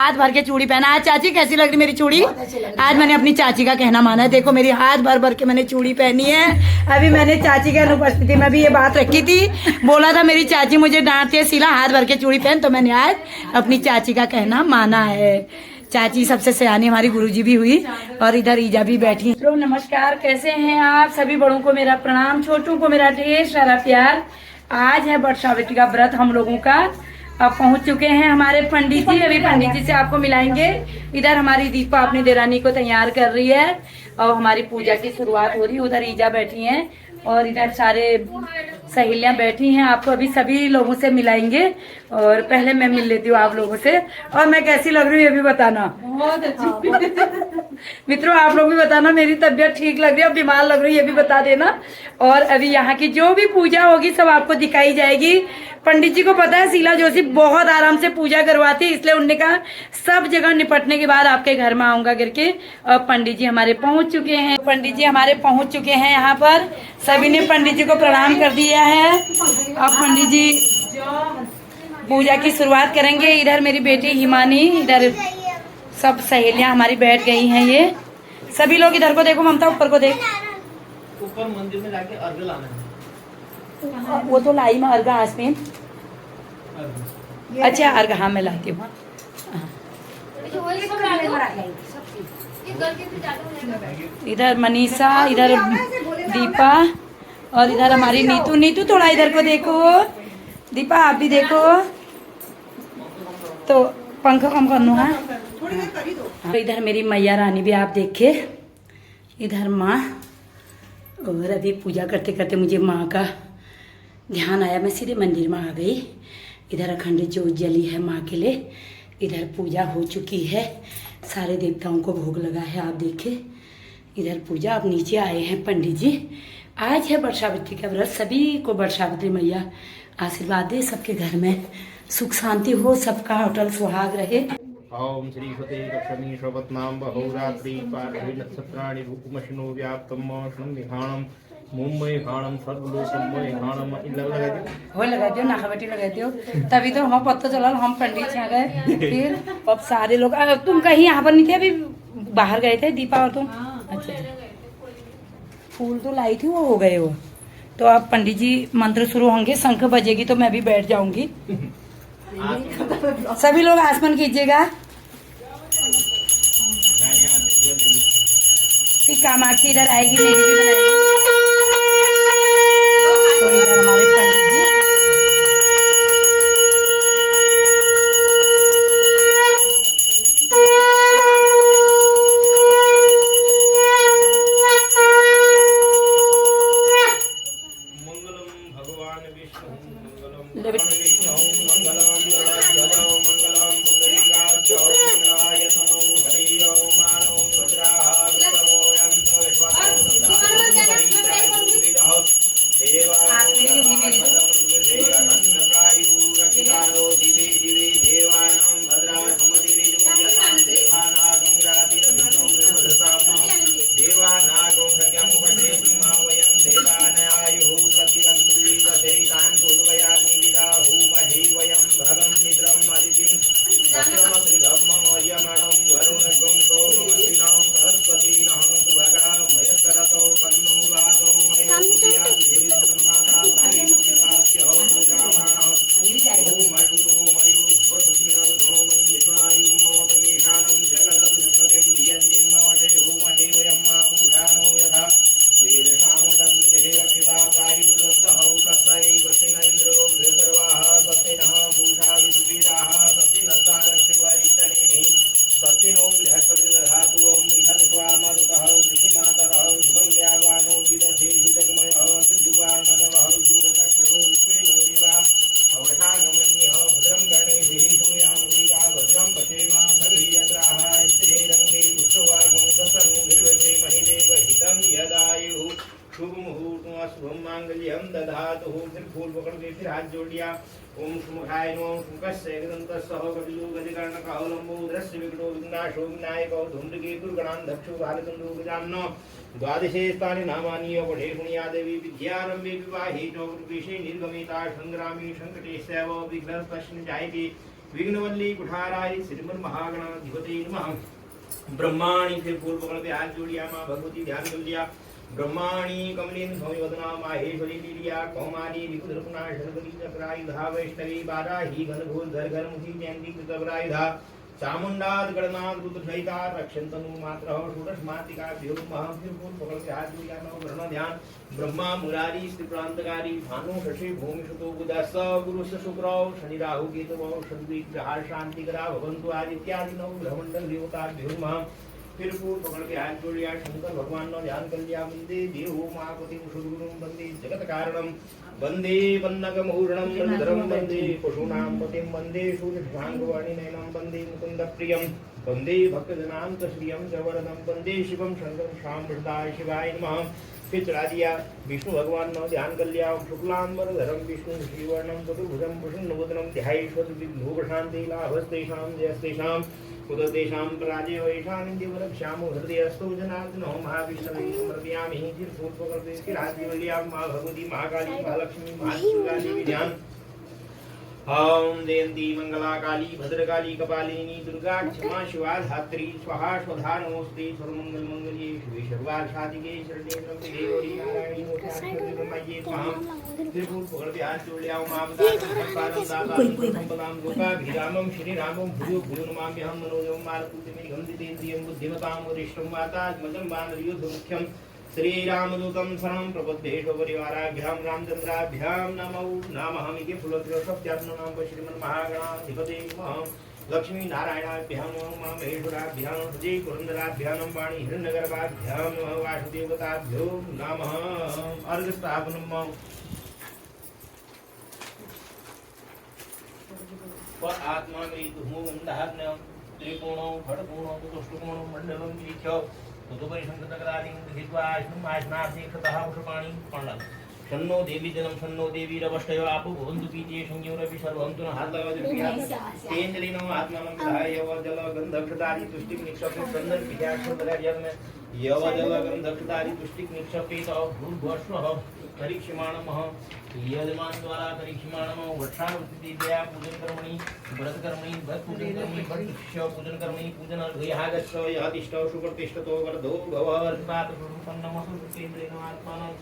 हाथ भर के चूड़ी पहना। आज चाची कैसी लग रही मेरी चूड़ी? आज मैंने अपनी चाची का कहना माना है। देखो मेरी हाथ भर भर के मैंने चूड़ी पहनी है। अभी मैंने चाची के अनुपस्थिति में भी ये बात रखी थी, बोला था मेरी चाची मुझे डांटती है शीला हाथ भर के चूड़ी पहन, तो मैंने आज अपनी चाची का कहना माना है। चाची सबसे सयानी हमारी गुरुजी भी हुई और इधर ईजा भी बैठी। तो नमस्कार, कैसे हैं आप सभी? बड़ों को मेरा प्रणाम, छोटों को मेरा ढेर सारा प्यार। आज है वट सावित्री का व्रत हम लोगों का। अब पहुंच चुके हैं हमारे पंडित जी, अभी पंडित जी से आपको मिलाएंगे। इधर हमारी दीपा अपनी देरानी को तैयार कर रही है और हमारी पूजा की शुरुआत हो रही है। उधर ईजा बैठी हैं और इधर सारे सहेलियां बैठी हैं। आपको अभी सभी लोगों से मिलाएंगे और पहले मैं मिल लेती हूँ आप लोगों से। और मैं कैसी लग रही हूँ ये भी बताना। बहुत अच्छी मित्रों, आप लोग भी बताना मेरी तबीयत ठीक लग रही है और बीमार लग रही है ये भी बता देना। और अभी यहाँ की जो भी पूजा होगी सब आपको दिखाई जाएगी। पंडित जी को पता है शीला जोशी बहुत आराम से पूजा करवाती है, इसलिए उन्होंने कहा सब जगह निपटने के बाद आपके घर में आऊंगा करके। और पंडित जी हमारे पहुंच चुके हैं। पंडित जी हमारे पहुंच चुके हैं यहाँ पर। सभी ने पंडित जी को प्रणाम कर दिया है। अब पंडित जी पूजा की शुरुआत करेंगे। इधर मेरी बेटी हिमानी, इधर सब सहेलियां हमारी बैठ गई हैं। ये सभी लोग इधर को देखो, ममता ऊपर को देख। ऊपर मंदिर में जाके अर्घ लाना है। वो तो लाई में अर्घ आसमीन। अच्छा अर्घ, हाँ मैं लाती हूँ। इधर मनीषा, इधर दीपा और इधर हमारी नीतू। नीतू थोड़ा इधर को देखो। दीपा आप भी देखो। तो पंख कम करना है। इधर मेरी मैया रानी भी आप देखे। इधर माँ। और अभी पूजा करते करते मुझे माँ का ध्यान आया, मैं सीधे मंदिर में आ गई। इधर अखंड ज्योत जली है माँ के लिए। इधर पूजा हो चुकी है, सारे देवताओं को भोग लगा है आप देखे। इधर पूजा, अब नीचे आए हैं पंडित जी। आज है वट सावित्री का व्रत। सभी को वट सावित्री मैया आशीर्वाद दे, सबके घर में सुख शांति हो, सबका अटल सुहाग रहे। ओम श्री सते लक्ष्मी शपथनाम बहुरात्रि पार्वती नक्षत्राणि रूपमशिनो व्याप्तम शृंगिहाणम मुंबई हाणम सर्वलोकमय हाणम। लगा दियो नाका बेटी लगा दियो, तभी तो हम पता चला हम पंडित से आ गए। फिर अब सारे लोग, तुम कहीं यहाँ पर नहीं थे, अभी बाहर गए थे दीपा और तुम? अच्छा, फूल तो लाई थी, वो हो गए वो। तो अब पंडित जी मंत्र शुरू होंगे, शंख बजेगी तो मैं भी बैठ जाऊंगी। सभी लोग आसमान कीजिएगा। फिर कामाक्षी इधर आएगी, मेरी भी बनाएगी। तो इधर हमारे पंडित जी। मंगलम भगवान विष्णु मंगलम विष्णु मंगलम गणाध्वजो मंगलम पुंडरीकाक्षो मंगलायतनो हरि ओम मानो भद्राः विष्णवो यन्तो विश्वतो देवानो रक्षितारो दिवे दिवे देवानां भद्रा समतिरिजुयतां देवानागं रातिरभिन्नो विभदताम् देवानागं सख्यं पठेति मा वयं देवानायुः प्रतिरन्दुलीवधेतान् पूर्वयानि विदाहु महि वयं भगं मित्रम् अदितिं दशमश्रीधर्मं यमणं वरुणगं सोममसिनां सरस्वती नः सुभगा मयस्करतो तन्नो वातो शुभ मुहूर्त शुभम मांगल्यम दधातु। फिर फूल पकड़ के फिर हाथ जोड़ लिया। ओम सुमुखाय नमः सुमुखस्य एकदन्तस्सह कपिलो गजकर्णकः लम्बोदरस्य विकटो विघ्नाशो विनायको धूम्रकेतुः गणान्धक्षो भालचन्द्रो गजाननो। द्वादशे स्थाने नामानि पठे पुण्यादेवी विद्यारम्भे विवाहे च वृषे निर्गमिता संग्रामे संकटे सैव विघ्नः पश्यन् जायते। विघ्नवल्ली कुठाराय श्रीमन महागणाधिपते नमः। ब्रह्माणी फिर फूल पकड़ के हाथ जोड़िया माँ भगवती ध्यान कर लिया। ब्रह्माणी कमलिन स्वामी वदना माहेश्वरी लीलिया कौमारी विकुदर्पणा शरदरी चक्रायुधा वैष्णवी बाराही घनघोर घर घर मुखी जयंती कृतवरायुधा चामुंडाद गणनाथ रुद्रसहिता रक्षन्तनु मात्रः षोडश मातृका व्योमः फिर फूल पकड़ के हाथ जोड़िया नव ग्रहण ध्यान। ब्रह्मा मुरारी स्त्रीप्रांतकारी भानु शशि भूमि सुतो बुधा स गुरु शुक्र शनि राहु केतु शनि ग्रह शांति ग्रह भवन्तु आदित्यादि नव ग्रहमंडल देवता व्योमः फिर फूल पकड़ के हाथ जोड़िया शंकर भगवान नो ध्यान कर लिया। वंदे देवो महापति सद्गुरुं वंदे जगत कारणं वंदे वन्नकमूर्णं वन्दरं वंदे पशूनां पतिं वंदे सूर्यशाङ्गवाणी नयनं वंदे मुकुन्द प्रियं वंदे भक्तजनां श्रियं च वरदं वंदे शिवं शंकरं शाम्बृताय शिवाय नमः। फिर चढ़ा दिया। विष्णु भगवान नो ध्यान कर लिया। शुक्लांबरधरं विष्णु श्रीवर्णं चतुर्भुजं प्रसन्नवदनं ध्यायेश्वर विघ्नोपशान्ति लाभस्तेषां जयस्तेषां उदतेषां पराजयो येषामिन्द्यवरक्ष्यामो हृदयस्थो जनार्दनो महाविष्णवे समर्पयामि। फिर फूल पकड़ के राज्यवल्यां माँ भगवती महाकाली महालक्ष्मी महादुर्गा देवी ध्यान। ओम जयंती मंगला काली भद्रकाली कपालिनी दुर्गा क्षमा शिवा धात्री स्वाहा स्वधा नमोस्ते सर्वमंगल मंगल्ये शिवे सर्वार्थसाधिके शरण्ये त्र्यंबके गौरी नारायणी नमोस्तुते ब्रह्मज्ञे स्वाहा। फिर फूल पकड़ के हाथ जोड़ लिया। मामदाम गोपा भिरामं श्रीरामं भूयो भूयो नमाम्यहं मनोजं मारुतिमेघं गंधितेन्द्रियं बुद्धिमतां वरिष्ठं वातात्मजं वानरयुद्धमुख्यं श्रीरामदूतं शरणं प्रपद्ये परिवाराभ्यां रामचन्द्राभ्यां नमो नमः। फुलत्रसत्यात्मनां श्रीमन् महागणाधिपते नमः। लक्ष्मी नारायणाभ्यां नमः महेश्वराभ्यां हृदय पुरन्दराभ्यां वाणी हिरण्यगर्भाभ्यां नमः वासुदेवताभ्यो नमः। अर्घस्थापनं आत्मा में धूमो गंधाग्न्यं त्रिकोणो खड्कोणो चतुष्कोणो मंडलं लीख्य तदुपरि शंकरकरादिं गृहीत्वा आश्नार्थेक्षतः उषपाणि पण्डः शन्नो देवी जनं शन्नो देवी रवष्टयो आपो भवन्तु पीते संयोरपि सर्वन्तु न हात लगावति तेन्द्रिनो आत्मानं विधाय यवजल गन्धक्षतादि तुष्टिं निक्षेप्य सन्दर विद्याक्षरजन्म यवजल गन्धक्षतादि तुष्टिं निक्षेपेत भूर्भुवस्वः परीक्षमाणमः यजमान द्वारा परीक्षमाणमः वर्षावृत्तिदया पूजन कर्मणि व्रत कर्मणि व्रत पूजन कर्मणि भट्ट पूजन कर्मणि पूजन अर्घयागच्छ यदिष्टौ सुप्रतिष्ठतो वरदो भववर्षपात प्रसन्नमः सुतेन्द्रेण आत्मानं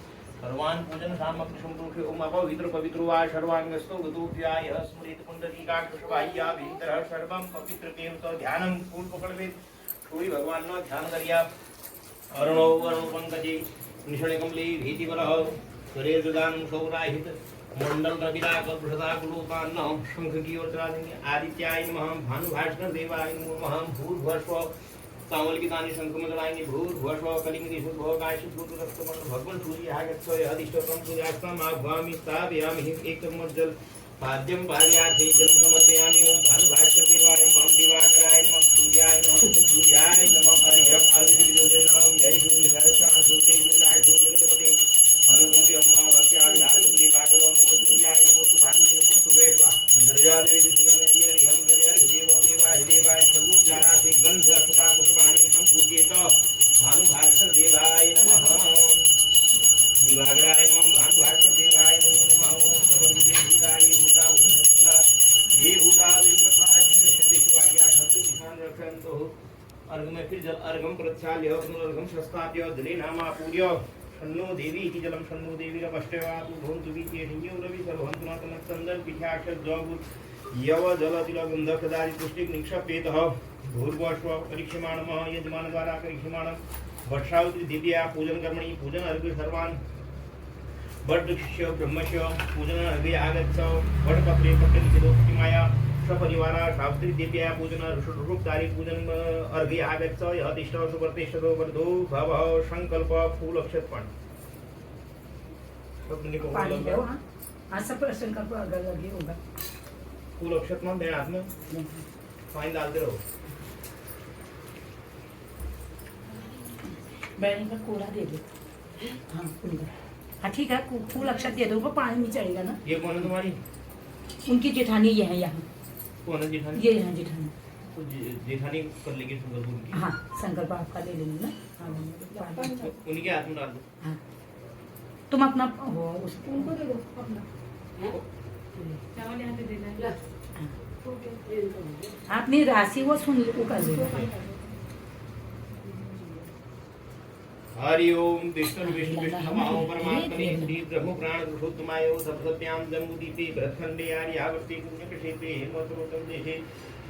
सर्वान् पूजन सामग्री संप्रोक्ष्य ओम अपवित्र पवित्रो वा सर्वांगस्तो गतोऽप्याय स्मृत पुंडरीकाक्षबाह्या भीतर सर्वं पवित्र केवत ध्यानं फूल पकड़वे सूर्य भगवान नो ध्यान करिया। अरुणो वरुण पंकजे निषणे कमले भीतिवरः शरीर दुदान सौराहित मंडल रविराग बृहदा कुलोपान्न शंख की ओर आदित्याय नमः भानुभास्कर देवाय नमः भूर्भुवस्व सावल की दानी शंख मंडलायनि भूर्भुवस्व कलिंगी शुद्ध काशी भूत रक्तमंड भगवान सूर्य आगच्छ अधिष्ठोत्रं सूर्यास्तं आभ्वामि स्थापयामि एकमज्जल पाद्यं पाद्यार्थे जल समर्पयामि। ओम भानुभास्कर देवाय नमः दिवाकराय नमः सूर्याय नमः हरिहं अर्घ्यविजोदेनां जय सूर्य सहस्रां सूते जुलाय सूर्यगतपते अनुगम्य अम्मा भक्त्याविधातुली पाकरो नमो सूर्याय नमो सुभान्वे नमो सुवेश्वा नरजादेवी दिनमेन्द्रिय रिहं गणेर देवो देवाय देवाय सर्वोपचारार्थे गंध अक्षता पुष्पाणि संपूज्येत भानुभास्कर देवाय नमः दिवाकराय नमः भानुभास्कर देवाय नमः ओम सर्वभूते भूताय भूता भूतस्था ये भूता विश्वपाशिव शक्तिवाग्या शत्रु ध्यान रक्षन्तु। अर्घ में फिर जल अर्घम प्रक्षाल्य पुनर्घम संस्थाप्य जले नामापूर्य शन्नो देवी इति जलं शन्नो देवी रवष्टयातु भवन्तु विद्ये संयोरवि सर्वन्तु नतन संदर पिठाक्षर जगुर यव जल तिल गंधक्षदारि पुष्टिक निक्षेपेतः भूर्भुवस्व परीक्षमाणमः यजमान द्वारा परीक्षमाणं वर्षावति दिव्या पूजन कर्मणि पूजन अर्घ सर्वान् वटवृक्षस्य ब्रह्मस्य पूजन अर्घे आगच्छ वटपत्रे पट्टलिखितोक्तिमाया सपरिवारा सावित्री दिव्या पूजन रूपधारी पूजन अर्घे आगच्छ यदिष्ट सुप्रतिष्ठतो वरदो भवः संकल्प फूल अक्षतपण संकल्प अर्घे होगा फूल अक्षतपण देना हाथ में पानी डालते रहो। बैगन का कोड़ा दे दो। हाँ हाँ ठीक है फूल अक्षत दे दो पानी नहीं चढ़ेगा ना। ये कौन है तुम्हारी? उनकी जेठानी ये है यहाँ। कौन है जेठानी? ये है जेठानी। तो जेठानी कर लेंगे संकल्प की। हाँ संकल्प आपका ले लेंगे ना। हाँ उनके हाथ में डाल दो। हाँ तुम अपना उसको उनको दे दो अपना। अपनी राशि वो सुन वो कर लो। हरि ओम विष्णु विष्णु विष्णु नमो परमात्मने श्री ब्रह्म प्राण पुरुषोत्तमाय सप्तत्यां जम्बुदीपे भरतखंडे आर्यावर्ते पुण्यक्षेत्रे हेमवतोत्तम देशे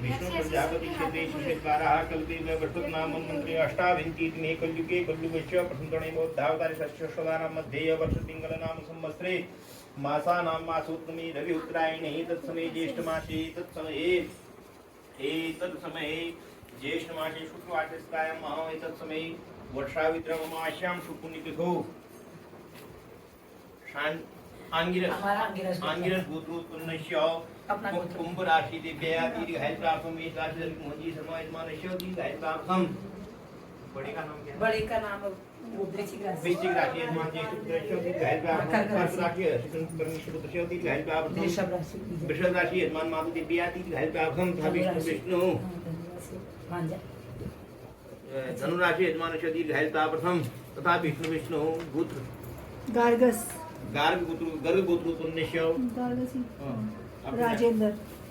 विष्णु प्रजापति क्षेत्रे शिशुद्वाराः कल्पे वर्षोत्नाम मंत्रे अष्टाविंशतितमे कलयुगे कलयुगस्य प्रथमतमे मोद्धावतारे षष्ठशतानां मध्ये वर्षपिङ्गलनाम संवत्सरे मासानां मासोत्तमे रवि उत्तरायणे तत्समये ज्येष्ठमासे तत्समये ज्येष्ठमासे शुक्लवाचस्कायां महा तत्समये वर्षावित्रमाश्यां शुक्लनितिथौ आंगिरस गोत्रोत्पन्नस्य कुंभ राशि दिव्या दीर्घायुष्यार्थम मेष राशि मोहजी शर्मा यजमानस्य दीर्घायुष्यार्थम बड़े का नाम क्या है? बड़े का नाम वृश्चिक राशि। वृश्चिक राशि यजमान ज्येष्ठ पुत्रस्य दीर्घायुष्यार्थम कर्क राशि शुक्लकर्णस्य पुत्रस्य दीर्घायुष्यार्थम वृषभ राशि यजमान मातु दिव्या दीर्घायुष्यार्थम तथा विष्णु धनु राशि यजमानस्य दीर्घायुष्यार्थम तथा विष्णु गोत्र गर्ग गोत्रोत्पन्नस्य राजेंद्र।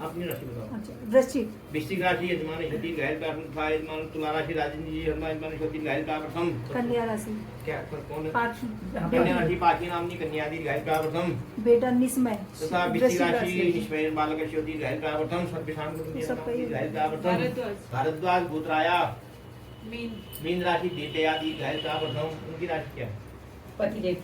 अपनी राशि बताओ। अच्छा, वृश्चिक। वृश्चिक राशि यजमान शक्ति घायल का था यजमान तुला राशि राजेंद्र जी यजमान शक्ति घायल का प्रथम कन्या राशि। क्या कौन है? पाखी। कन्या राशि पाखी नामनी कन्या दी घायल का प्रथम बेटा निस्मय। तथा वृश्चिक राशि निस्मय बालक शक्ति घायल का प्रथम सर्वेशान को घायल का प्रथम भारद्वाज गोत्राया मीन राशि देवया दी घायल का प्रथम उनकी राशि क्या है? पतिदेव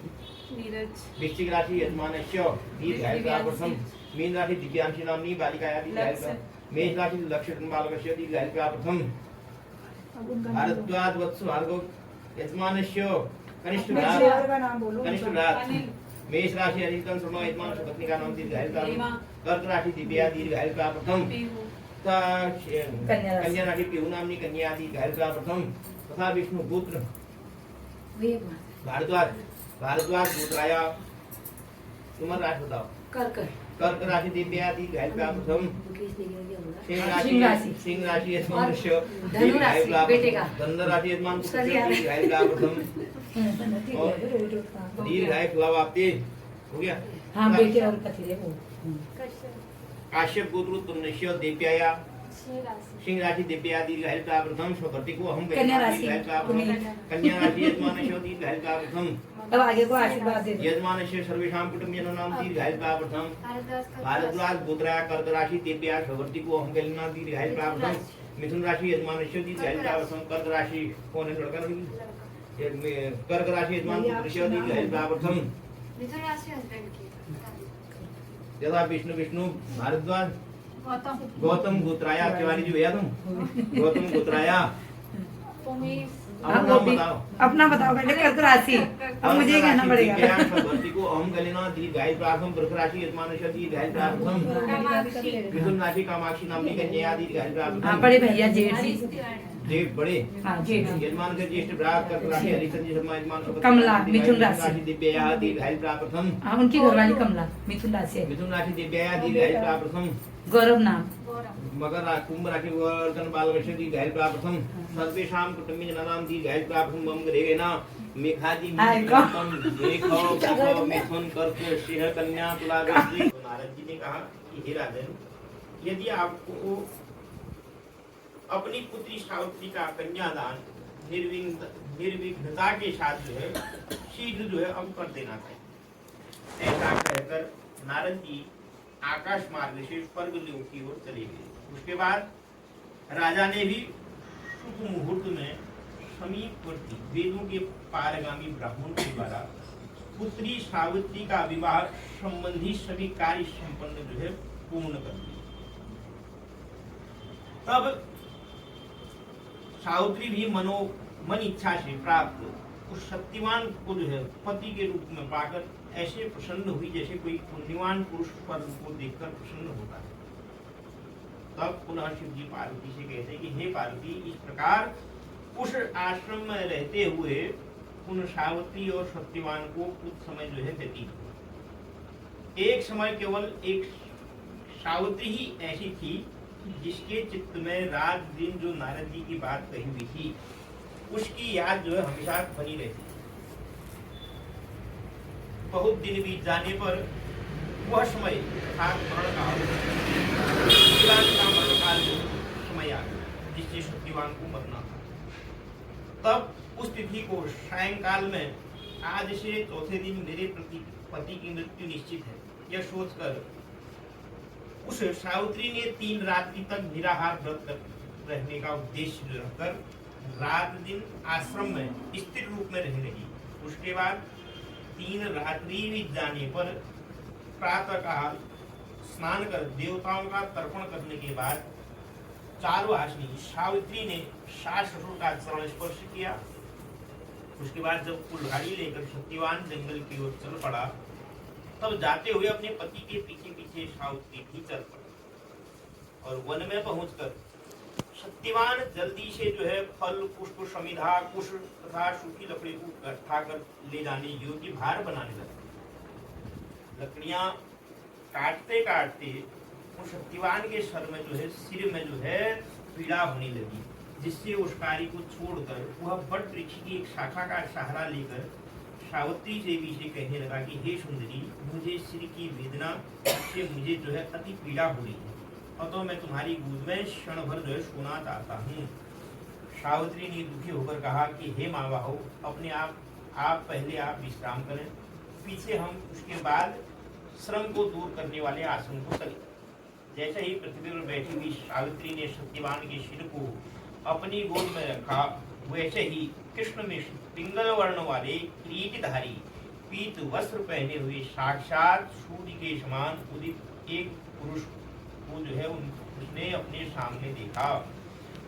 नीरज। वृश्चिक राशि यजमानस्य दी घायल का प्रथम मीन राशि दिव्यांशी नामनी बालिकाया दी घायल का मेष राशि लक्ष्मण बालकस्य दी घायल का प्रथम भारद्वाज वत्स भार्गव यजमानस्य कनिष्ठ भ्रात मेष राशि अनिल शर्मा यजमान पत्नी का नाम दीर्घायल का कर्क राशि दिव्या दीर्घायल का प्रथम कन्या राशि पीहू नामनी कन्या दीर्घायल का प्रथम तथा विष्णु पुत्र भारद्वाज गोत्राया तुम्हारा राशि बताओ। कर्क राशि दिव्या दीर्घायल का प्रथम सिंह राशि यजमान धनु राशि यजमान दीर्घायल का प्रथम दीर्घायु फलाव आपते हो गया। हाँ बेटे और पतिदेव काश्यप गोत्रोत्पन्नस्य देव्याया सिंह राशि दिव्या दीर्घायल का प्रथम स्वभर्ति को हम कन्या राशि कन्या राशि यजमानस्य दीर्घायल का प्रथम अब आगे को आशीर्वाद दे यजमानस्य सर्वेषां कुटुम्बिनां नाम दीर्घायल का प्रथम भारद्वाज गोत्राया कर्क राशि दिव्या स्वभर्ति को हम गलिना दीर्घायल का प्रथम मिथुन राशि यजमानस्य दीर्घायल का प्रथम कर्क राशि कौन है लड़का नहीं कर्क राशि यजमान पुत्रस्य दीर्घायल का प्रथम मिथुन राशि हस्बैंड की यदा विष्णु भारद्वाज गौतम गोत्राया तिवारी जी भैया तुम गौतम गोत्राया अपना नाम बताओ। अपना बताओ पहले कर्क राशि अब मुझे ही कहना पड़ेगा। भक्ति को अहम गलिना दीर्घायु प्रार्थम वृष राशि यजमानस्य दीर्घायु प्रार्थम मिथुन राशि कामाक्षी नामनी कन्या दीर्घायु प्रार्थम बड़े भैया जेठ जेठ बड़े यजमान के ज्येष्ठ भ्रात कर्क राशि हरिचंद्र शर्मा यजमान कमला मिथुन राशि दिव्या दीर्घायु प्रार्थम उनकी घरवाली कमला मिथुन राशि दिव्या दीर्घायु प्रार्थम गौरव नाम मकर कुंभ राशि वर्धन बालकस्य दीर्घायु प्रार्थम सर्वेषां कुटुम्बिनां दीर्घायु प्रार्थम मम गृहेण मेघादि मिथुन कर्क सिंह कन्या तुला वृश्चिक। नारद जी ने कहा कि हे राजन यदि आपको अपनी पुत्री सावित्री का कन्यादान निर्विघ्नता के साथ जो है शीघ्र जो है अब कर देना चाहिए। ऐसा कहकर नारद जी आकाश मार्ग से स्वर्ग लोक की ओर चले गए। उसके बाद राजा ने भी शुभ मुहूर्त में समीपवर्ती वेदों के पारगामी ब्राह्मण के द्वारा पुत्री सावित्री का विवाह संबंधी सभी कार्य संपन्न जो है पूर्ण कर दिए। तब सावित्री भी मन इच्छा से प्राप्त उस शक्तिमान को जो है पति के रूप में पाकर ऐसे प्रसन्न हुई जैसे कोई पुण्यवान पुरुष पर को देखकर प्रसन्न होता है। तब पुनः शिव जी पार्वती से कहते कि हे पार्वती इस प्रकार उस आश्रम में रहते हुए उन सावित्री और सत्यवान को कुछ समय जो है व्यतीत हुआ। एक समय केवल एक सावित्री ही ऐसी थी जिसके चित्त में रात दिन जो नारद जी की बात कही हुई थी उसकी याद जो है हमेशा बनी रहती। बहुत दिन बीत जाने पर वह समय मरण काल सत्यवान का मरणकाल समय आ गया, जिससे सत्यवान को मरना था। तब उस तिथि को सायंकाल में आज से चौथे दिन मेरे पति की मृत्यु निश्चित है, यह सोचकर उस सावित्री ने 3 रात्रि तक निराहार व्रत रहने का उद्देश्य रखकर रात दिन आश्रम में स्थिर रूप में रह रही। उसके बाद 3 रात्रि बीत जाने पर प्रातः काल स्नान कर देवताओं का तर्पण करने के बाद चारुहासिनी सावित्री ने सास ससुर का चरण स्पर्श किया। उसके बाद जब कुल्हाड़ी लेकर सत्यवान जंगल की ओर चल पड़ा, तब जाते हुए अपने पति के पीछे पीछे सावित्री भी चल पड़ी और वन में पहुंचकर सत्यवान जल्दी से जो है फल पुष्प समिधा कुश तथा सूखी लकड़ी को इकट्ठा कर ले जाने योग्य भार बनाने लगे। लकड़ियां काटते काटते उस सत्यवान के सर में जो है सिर में जो है पीड़ा होने लगी, जिससे उस कार्य को छोड़कर वह बट वृक्ष की एक शाखा का सहारा लेकर सावित्री देवी से कहने लगा कि हे सुंदरी, मुझे सिर की वेदना से मुझे जो है अति पीड़ा हो रही है, तो मैं तुम्हारी गोद में क्षण भर जो है सोना चाहता हूँ। सावित्री ने दुखी होकर कहा कि हे माँ बाहो, अपने आप पहले आप विश्राम करें, पीछे हम उसके बाद श्रम को दूर करने वाले आसन को करें। जैसे ही पृथ्वी पर बैठी हुई सावित्री ने सत्यवान के सिर को अपनी गोद में रखा, वैसे ही कृष्ण में पिंगल वर्ण वाले किरीटधारी पीत वस्त्र पहने हुए साक्षात सूर्य के समान उदित एक पुरुष को जो है उसने अपने सामने देखा।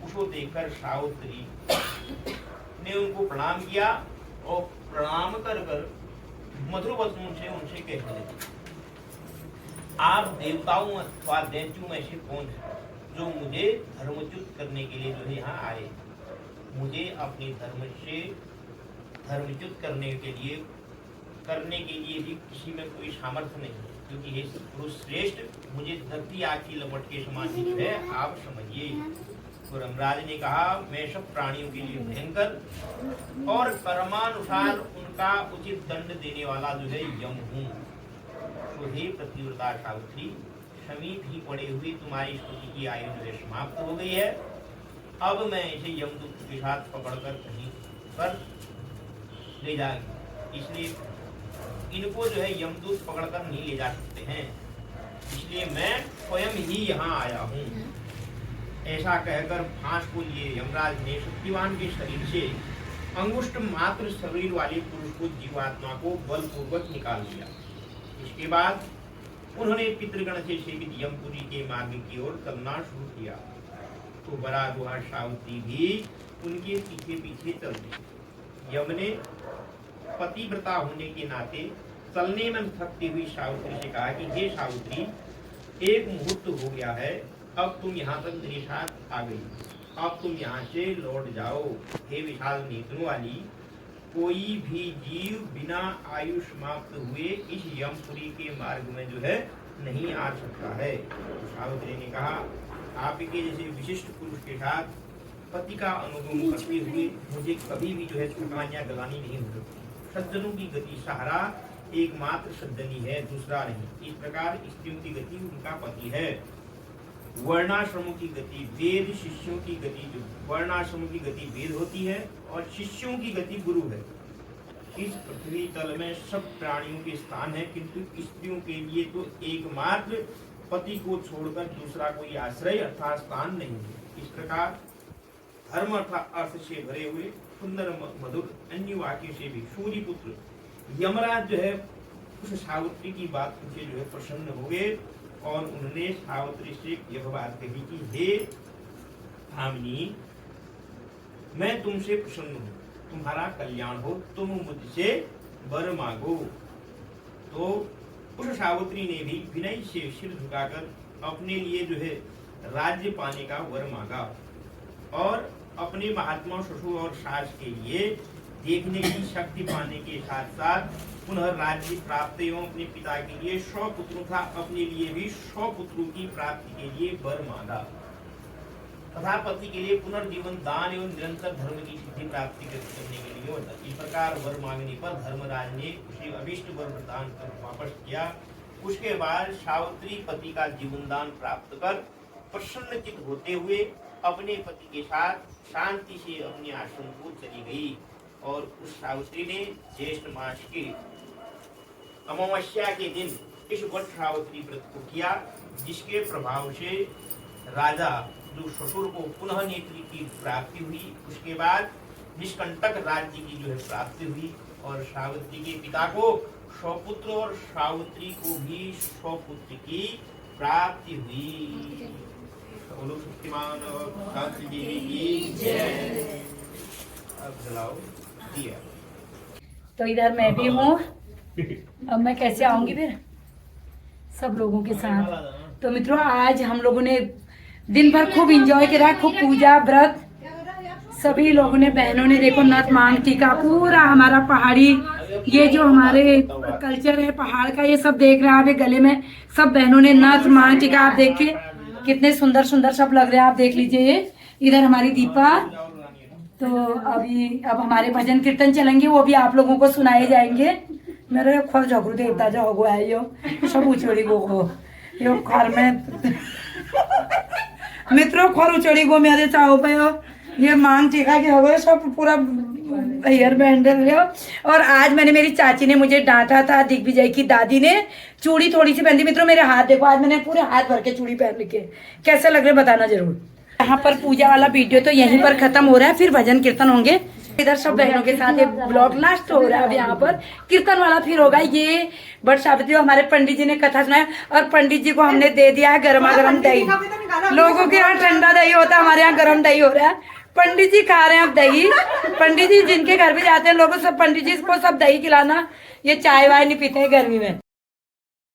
उसको देखकर सावित्री ने उनको प्रणाम किया और प्रणाम कर कर मधुर वचनों से उनसे कहने लगी, आप देवताओं अथवा दैत्यों में से कौन है जो मुझे धर्मच्युत करने के लिए जो है यहाँ आए? मुझे अपने धर्म से धर्मच्युत करने के लिए भी किसी में कोई सामर्थ्य नहीं है, क्योंकि हे पुरुष श्रेष्ठ, मुझे धरती आग की लपट के समान ही है, आप समझिए। तो धर्मराज ने कहा, मैं सब प्राणियों के लिए भयंकर और कर्मानुसार उनका उचित दंड देने वाला जो है यम हूँ। तो हे पतिव्रता सावित्री, समीप ही पड़े हुए तुम्हारी स्तुति की आयु जो है समाप्त हो गई है। अब मैं इसे यमदूत के साथ पकड़कर कहीं पर ले जाएंगे, इसलिए इनको जो है यमदूत पकड़कर नहीं ले जा सकते हैं, इसलिए मैं स्वयं ही यहाँ आया हूँ। ऐसा कहकर फांस को लिए यमराज ने सत्यवान के शरीर से अंगुष्ठ मात्र शरीर वाले पुरुष को जीवात्मा को बलपूर्वक निकाल लिया। इसके बाद उन्होंने पितृगण से सेवित यमपुरी के मार्ग की ओर चलना शुरू किया। तो बड़ा दुआ सावित्री भी उनके पीछे पीछे चल दी। यम ने पतिव्रता होने के नाते चलने में थकती हुई सावित्री से कहा कि हे सावित्री, एक मुहूर्त हो गया है, अब तुम यहाँ तक मेरे साथ आ गई, अब तुम यहाँ से लौट जाओ। हे विशाल नेत्रों वाली, कोई भी जीव बिना आयु समाप्त हुए इस यमपुरी के मार्ग में जो है नहीं आ सकता है। तो सावित्री ने कहा, आपके जैसे विशिष्ट पुरुष के साथ पति का अनुगमन करते हुए मुझे कभी भी जो है थकान या गलानी नहीं हो सकती। सज्जनों की गति सहारा एकमात्र सज्जनी है, दूसरा नहीं। इस प्रकार स्त्रियों की गति उनका पति है। वर्णाश्रमों की गति वेद, शिष्यों की गति वर्णाश्रमों की गति वेद होती है और शिष्यों की गति गुरु है। इस पृथ्वी तल में सब प्राणियों के स्थान है, किंतु स्त्रियों के लिए तो एकमात्र पति को छोड़कर दूसरा कोई आश्रय अर्थात स्थान नहीं है। इस प्रकार धर्म अर्थात अर्थ से भरे हुए सुंदर मधुर अन्य वाक्य से भी सूर्य पुत्र यमराज जो है उस सावित्री की बात से जो है प्रसन्न हो गए और उन्होंने सावित्री से यह बात कही कि हे भामिनी, मैं तुमसे प्रसन्न हूँ, तुम्हारा कल्याण हो, तुम मुझसे वर मांगो। तो उस सावित्री ने भी विनय से सिर झुकाकर अपने लिए जो है राज्य पाने का वर मांगा और अपने महात्मा ससुर और सास के लिए देखने की शक्ति पाने के साथ साथ पुनः राज्य प्राप्त एवं अपने पिता के लिए 100 पुत्रों था, अपने लिए भी 100 पुत्रों की प्राप्ति के लिए वर मांगा तथा पति के लिए पुनर्जीवन दान एवं निरंतर धर्म की सिद्धि प्राप्ति करने के लिए होता। इस प्रकार वर मांगने पर धर्मराज ने उसे अभिष्ट वर प्रदान कर वापस किया। उसके बाद सावित्री पति का जीवन दान प्राप्त कर प्रसन्नचित होते हुए अपने पति के साथ शांति से अपने आश्रम को चली गई। और उस सावित्री ने ज्येष्ठ मास के अमावस्या के दिन इस वट सावित्री व्रत को किया, जिसके प्रभाव से राजा जो ससुर को पुनः नेत्री की प्राप्ति हुई। उसके बाद निष्कंटक राज्य की जो है प्राप्ति हुई और सावित्री के पिता को स्वपुत्र और सावित्री को भी स्वपुत्र की प्राप्ति हुई। बोलो शक्तिमान सावित्री देवी की जय। अब जलाओ दिया। तो इधर मैं भी हूँ। अब मैं कैसे आऊंगी फिर सब लोगों के साथ। तो मित्रों आज हम लोगों ने दिन भर खूब एंजॉय करा, खूब पूजा व्रत, सभी लोगों ने, बहनों ने देखो नथ मांग टीका, पूरा हमारा पहाड़ी ये जो हमारे कल्चर है पहाड़ का, ये सब देख रहे हैं आप। ये गले में सब बहनों ने नथ मांग टीका, आप देखिए कितने सुंदर सुंदर सब लग रहे हैं, आप देख लीजिए। ये इधर हमारी दीपा। तो अब हमारे भजन कीर्तन चलेंगे, वो भी आप लोगों को सुनाए जाएंगे। मेरे खोर झगड़ू देवता जो हो गया यो सब उचोड़ी गो हो यो घर में मित्रों खोर उचोड़ी गो मेरे चाहो पे हो ये मांग टीका के हो गए सब पूरा हेयर बैंड हो। और आज मेरी चाची ने मुझे डांटा था, दिग्विजय की दादी ने चूड़ी थोड़ी सी पहन दी। मित्रों मेरे हाथ देखो, आज मैंने पूरे हाथ भर के चूड़ी पहन रखी है, कैसे लग रहे बताना जरूर। यहाँ पर पूजा वाला वीडियो तो यहीं पर खत्म हो रहा है, फिर भजन कीर्तन होंगे। इधर सब बहनों के साथ ये ब्लॉग लास्ट हो रहा है। अब यहाँ पर कीर्तन वाला फिर होगा। ये बट सावित्री हमारे पंडित जी ने कथा सुनाया और पंडित जी को हमने दे दिया है गर्मा गर्म दही। लोगों के यहाँ ठंडा दही होता है, हमारे यहाँ गर्म दही हो रहा है। पंडित जी खा रहे हैं अब दही। पंडित जी जिनके घर भी जाते हैं लोगों सब पंडित जी को सब दही खिलाना। ये चाय वाय नहीं पीते हैं गर्मी में।